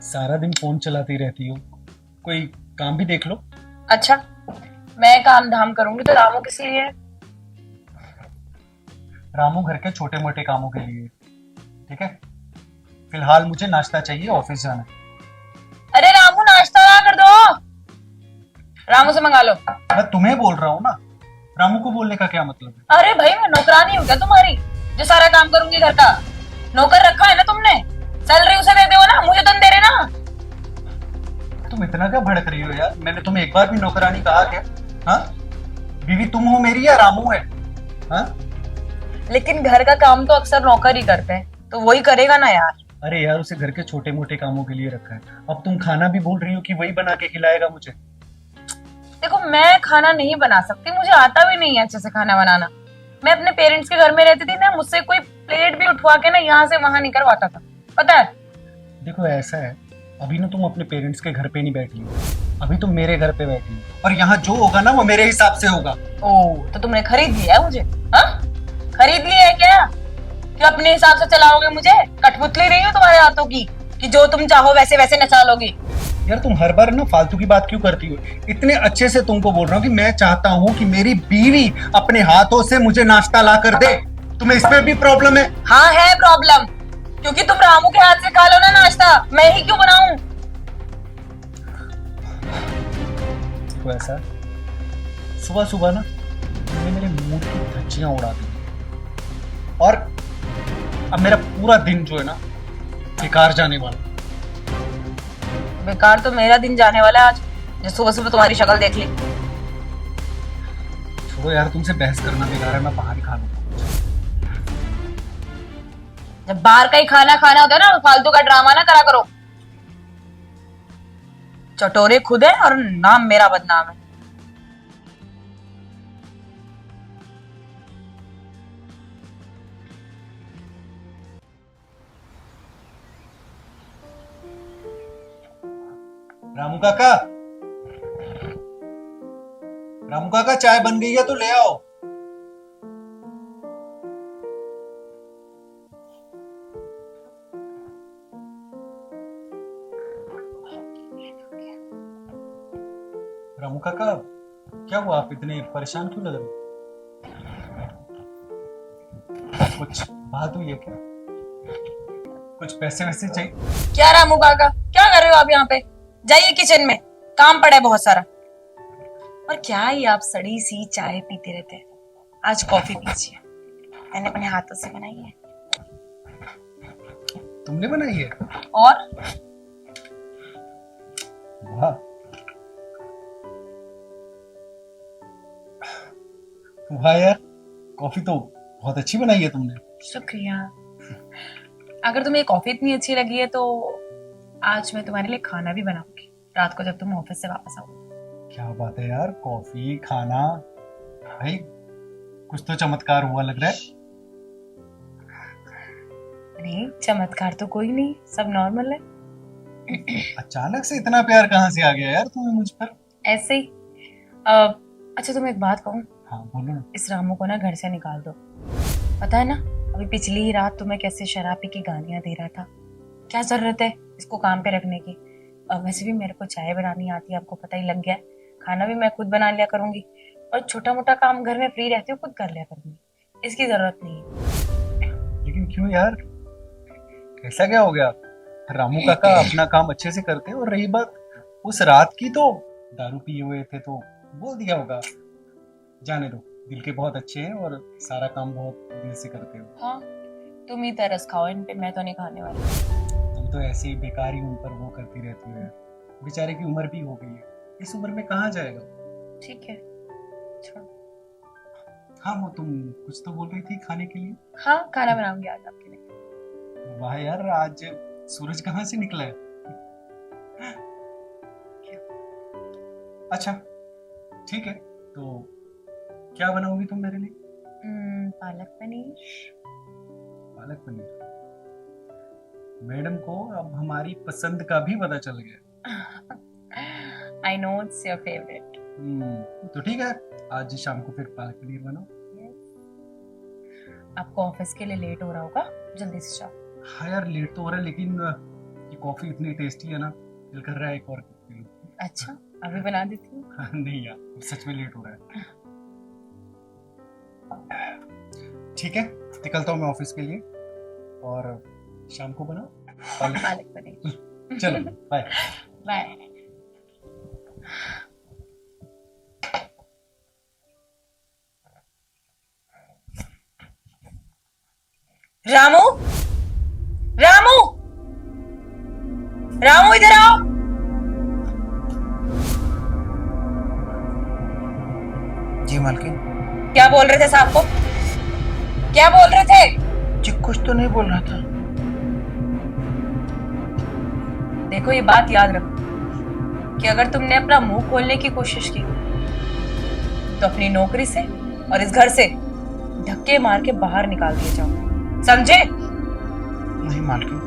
सारा दिन फोन चलाती रहती हो, कोई काम भी देख लो। अच्छा, मैं काम धाम करूंगी तो रामू किस लिए है? रामू घर के छोटे मोटे कामों के लिए, ठीक है। फिलहाल मुझे नाश्ता चाहिए, ऑफिस जाना है। अरे रामू, नाश्ता ला कर दो। रामू से मंगा लो। मैं तुम्हें बोल रहा हूँ ना, रामू को बोलने का क्या मतलब है। अरे भाई, मैं नौकरानी हूँ क्या तुम्हारी जो सारा काम करूंगी घर का? नौकर रखा है ना तुमने, सैलरी उसे दे दो ना, मुझे तो नहीं दे रहे ना। तुम इतना क्या भड़क रही हो यार, मैंने तुम्हें एक बार भी नौकरानी कहा क्या? हाँ, बीवी तुम हो मेरी या रामू है? हाँ। लेकिन घर का काम तो अक्सर नौकर ही करते हैं, तो वही करेगा ना यार। अरे यार, उसे घर के छोटे मोटे कामों के लिए रखा है, अब तुम खाना भी बोल रही हो कि वही बना के खिलाएगा मुझे। देखो, मैं खाना नहीं बना सकती, मुझे आता भी नहीं है अच्छे से खाना बनाना। मैं अपने पेरेंट्स के घर में रहती थी ना, मुझसे कोई प्लेट भी उठवा के ना यहाँ से वहां नहीं करवाता था, पता है। देखो ऐसा है, अभी ना तुम अपने पेरेंट्स के घर पे नहीं बैठी हो, अभी तुम मेरे घर पे बैठी हो, और यहाँ जो होगा ना वो मेरे हिसाब से होगा। ओ, तो तुमने खरीद लिया है मुझे? हाँ, खरीद लिया है क्या कि अपने हिसाब से चलाओगे मुझे? कठपुतली नहीं हो तुम्हारे हाथों की कि जो तुम चाहो वैसे वैसे नचा लोगी। यार तुम हर बार ना फालतू की बात क्यों करती हो? इतने अच्छे से तुमको बोल रहा हूँ कि मैं चाहता हूँ कि मेरी बीवी अपने हाथों से मुझे नाश्ता ला कर दे। तुम्हें इसमें भी प्रॉब्लम है? हाँ है प्रॉब्लम, क्योंकि तुम रामू के हाथ से खा लो ना नाश्ता, मैं ही क्यों बनाऊं? तो ऐसा, सुबह सुबह ना तुमने मेरे मूड की धज्जियां उड़ा दी, और अब मेरा पूरा दिन जो है ना बेकार जाने वाला। बेकार तो मेरा दिन जाने वाला है आज, जो सुबह सुबह तुम्हारी शक्ल देख ली। छोड़ो यार, तुमसे बहस करना बेकार है, मैं बाहर ही खा लूंगा। जब बाहर का ही खाना खाना होता है ना, फालतू का ड्रामा ना करा करो। चटोरे खुद है और नाम मेरा बदनाम है। रामू काका, रामू काका, चाय बन गई है तो ले आओ। रामू काका, क्या हुआ, आप इतने परेशान क्यों लग रहे हो? कुछ बात हुई है क्या? कुछ पैसे वैसे चाहिए? क्या रामू काका, क्या कर रहे हो आप यहाँ पे? जाइए किचन में, काम पड़ा है बहुत सारा। और क्या ही आप सड़ी सी चाय पीते रहते हैं, आज कॉफी पीजिए, मैंने अपने हाथों से बनाई है। तुमने बनाई है? और वाह, वाह यार, कॉफी तो बहुत अच्छी बनाई है तुमने। शुक्रिया। अगर तुम्हें कॉफी इतनी अच्छी लगी है तो आज मैं तुम्हारे लिए खाना भी बनाऊंगी, रात को जब तुम ऑफिस से वापस आओ। क्या बात है यार, कॉफी खाना, भाई कुछ तो चमत्कार हुआ लग रहा है। नहीं, चमत्कार तो कोई नहीं, सब नॉर्मल है। अचानक से इतना प्यार कहाँ से आ गया यार तुम्हें मुझ पर? ऐसे ही। अच्छा, तुम्हें एक बात कहूँ, हाँ बोलो ना। इस रामू को ना घर से निकाल दो। पता है ना, अभी पिछली ही रात तुम्हें कैसे शराब पी के गालियां दे रहा था। क्या जरूरत है इसको काम पे रखने की? वैसे भी मेरे को चाय बनानी आती है, आपको पता ही लग गया है। खाना भी मैं खुद बना लिया करूंगी, और छोटा मोटा काम घर में फ्री रहती हूँ खुद कर लिया करूंगी, इसकी जरूरत नहीं है। लेकिन क्यों यार, ऐसा क्या हो गया? रामू काका अपना काम अच्छे से करते हैं, और रही बात उस रात की, तो दारू पिए हुए थे तो बोल दिया होगा। जाने दो, दिल के बहुत अच्छे हैं और सारा काम बहुत दिल से करते हो। हाँ, तुम ही तरस खाओ इन पे, मैं तो नहीं खाने वाली। तुम तो ऐसे ही बेकार ही उन पर वो करती रहती हो यार, बेचारे की उम्र भी हो गई है, इस उम्र में कहाँ जाएगा। ठीक है, छोड़ो। हाँ, वो तुम कुछ तो बोल रही थी खाने के लिए। हाँ, खाना बनाऊंगी आज आपके लिए। वाह यार, आज सूरज कहाँ से निकला है? अच्छा, ठीक है, तो क्या बनाओगी तुम मेरे लिए? पालक पनीर। पालक पनीर? मैडम को अब हमारी पसंद का भी पता चल गया। I know it's your favourite. तो ठीक है, आज शाम को फिर पालक पनीर बनाओ। आपको ऑफिस के लिए लेट हो रहा होगा, जल्दी से जाओ। हाँ यार, लेट तो हो रहा है, लेकिन ये कॉफी इतनी टेस्टी है ना, दिल कर रहा है एक और पी लूं। अच्छा, अभी बना देती हूँ। नहीं यार, सच में लेट हो रहा है। ठीक है, निकलता हूँ मैं ऑफिस के लिए, और शाम को बना पालक पनीर। चलो बाय। बाय। रामू, रामू, रामू इधर आओ। जी मालकिन। क्या बोल रहे थे साहब को? क्या बोल रहे थे? जी कुछ तो नहीं बोल रहा था। देखो, ये बात याद रखो कि अगर तुमने अपना मुंह खोलने की कोशिश की तो अपनी नौकरी से और इस घर से धक्के मार के बाहर निकाल दिए जाओ, समझे? नहीं मालकिन,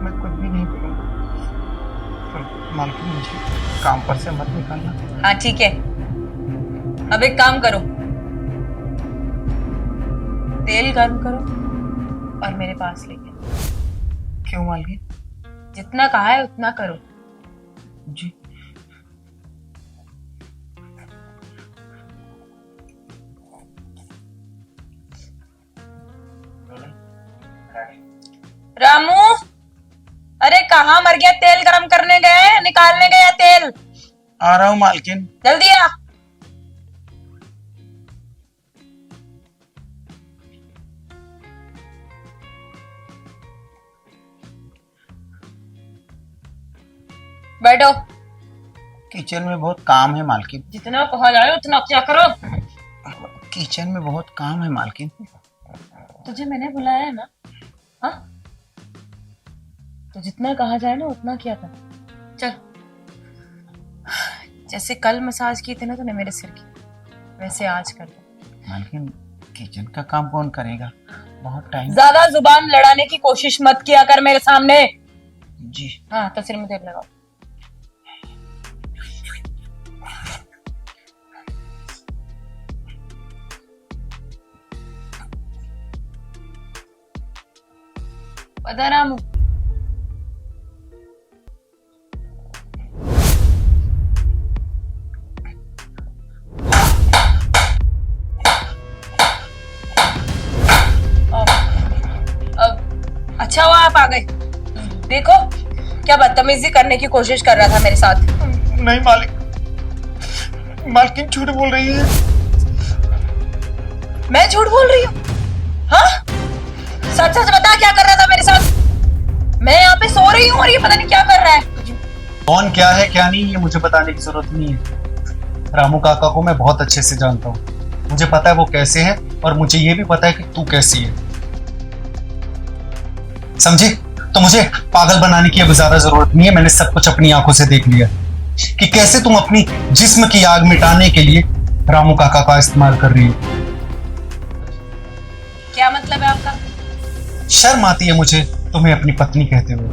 मैं कुछ भी नहीं बोलूंगा। पर मालकिन मुझे काम पर से मत निकालना। हाँ ठीक है, अब एक काम करो, तेल गर्म करो और मेरे पास लेके आओ। क्यों मालकिन? जितना कहा है उतना करो। जी। रामू, अरे कहाँ मर गया? तेल गरम करने गए, निकालने गया तेल? आ रहा हूँ मालकिन। जल्दी आ। बैठो। किचन में बहुत काम है मालकिन। जितना कहा जाए उतना क्या करो। किचन में बहुत काम है मालकिन। तुझे मैंने बुलाया है ना? हाँ, तो जितना कहा जाए ना उतना किया था। चल, जैसे कल मसाज की थी ना तूने मेरे सिर की, वैसे आज कर दो। मालकिन किचन का काम कौन करेगा? बहुत टाइम। ज्यादा जुबान लड़ाने की कोशिश मत किया कर मेरे सामने। जी। हाँ, तो सिर में तेल लगाओ। पता रामू, अच्छा हुआ आप आ गए। देखो क्या बदतमीजी करने की कोशिश कर रहा था मेरे साथ। नहीं मालिक, मालकिन झूठ बोल रही है। मैं झूठ बोल रही हूँ? हाँ, सच सच बता क्या कर रहा था मेरे साथ? मैं यहाँ पे सो रही हूँ और ये पता नहीं क्या कर रहा है। कौन क्या है क्या नहीं ये मुझे बताने की जरूरत नहीं है। रामू काका को मैं बहुत अच्छे से जानता हूँ, मुझे पता है वो कैसे है, और मुझे ये भी पता है कि तू कैसी है, समझी? तो मुझे पागल बनाने की अब ज्यादा जरूरत नहीं है। मैंने सब कुछ अपनी आंखों से देख लिया कि कैसे तुम अपनी जिस्म की आग मिटाने के लिए रामू काका का इस्तेमाल कर रही हो। क्या मतलब है आपका? शर्म आती है मुझे तुम्हें अपनी पत्नी कहते हुए।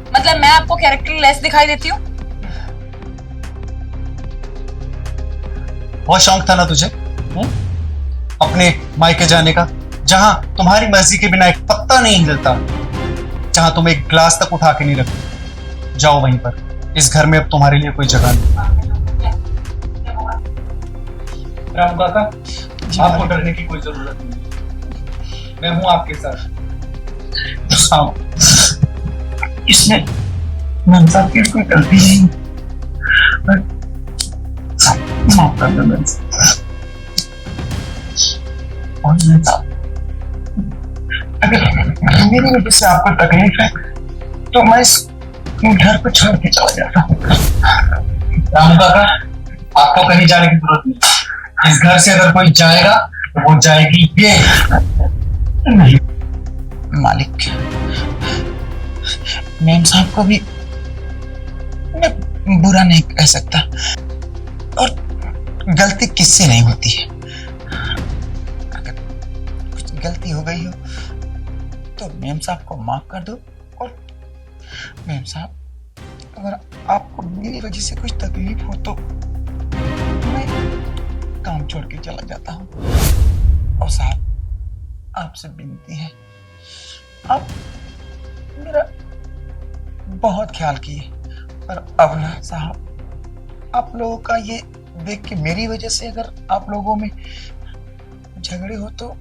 मतलब मैं आपको कैरेक्टर लेस दिखाई देती हूँ? बहुत शौक था ना तुझे अपने मायके जाने का, जहां तुम्हारी मर्जी के बिना एक पत्ता नहीं हिलता, जहां तुम एक ग्लास तक उठा के नहीं रखते। जाओ वहीं पर, इस घर में अब तुम्हारे लिए कोई जगह नहीं। राम काका, आपको डरने की कोई जरूरत नहीं, मैं हूं आपके साथ। इसमें मनसा की कोई गलती नहीं, माफ कर दो। और अगर मेरी वजह से आपको तकलीफ है तो मैं इस घर को छोड़ के चला जाता हूँ। रामू काका, आपको कहीं जाने की जरूरत नहीं। इस घर से अगर कोई जाएगा तो वो जाएगी ये। नहीं मालिक, मेम साहब को भी मैं बुरा नहीं कह सकता, और गलती किससे नहीं होती है। अगर कुछ गलती हो गई हो तो मेम साहब को माफ कर दो। और मेम साहब, अगर आपको मेरी वजह से कुछ तकलीफ हो तो मैं काम छोड़ के चला जाता हूँ। और साहब, आपसे विनती है आप मेरा बहुत ख्याल किए, पर अब ना साहब, आप लोगों का ये देख के मेरी वजह से अगर आप लोगों में झगड़े हो तो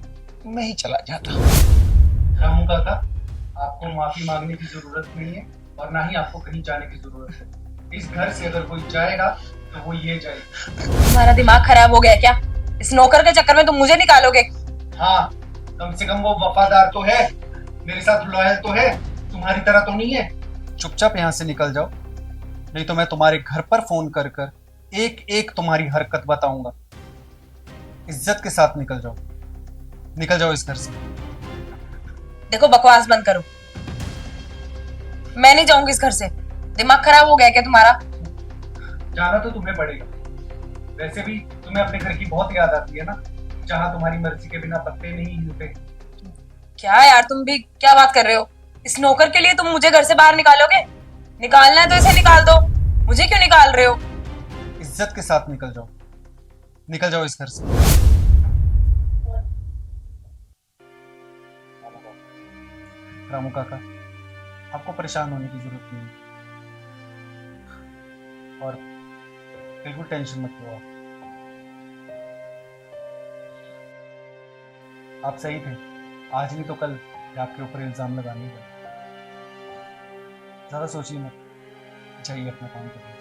मैं ही चला जाता। रामू काका, आपको माफी मांगने की जरूरत नहीं है और ना ही आपको कहीं जाने की जरूरत है। इस घर से अगर कोई जाएगा तो वो ये जाएगा। तुम्हारा दिमाग खराब हो गया क्या? इस नौकर के चक्कर में तुम मुझे निकालोगे? हाँ, कम से कम वो वफादार तो है, मेरे साथ लॉयल तो है, तुम्हारी तरह तो नहीं है। चुपचाप यहाँ से निकल जाओ, नहीं तो मैं तुम्हारे घर पर फोन कर कर एक एक तुम्हारी हरकत बताऊंगा। इज्जत के साथ निकल जाओ, निकल जाओ इस घर से। देखो, बकवास बंद करो। मैं नहीं जाऊंगी इस घर से। दिमाग खराब हो गया क्या तुम्हारा? जाना तो तुम्हें पड़ेगा। वैसे भी तुम्हें अपने घर की बहुत याद आती है ना, जहाँ तुम्हारी मर्जी के बिना पत्ते नहीं हिलते। क्या यार, तुम भी क्या बात कर रहे हो? इस नौकर के लिए तुम मुझे घर से बाहर निकालोगे? निकालना है तो इसे निकाल दो, मुझे क्यों निकाल रहे हो? इज्जत के साथ निकल जाओ, निकल जाओ इस घर से। रामू काका, आपको परेशान होने की जरूरत नहीं है और बिल्कुल टेंशन मत लो। आप सही थे, आज नहीं तो कल आपके ऊपर इल्जाम लगाने का। ज्यादा सोचिए मत, जाइए अपना काम करिए।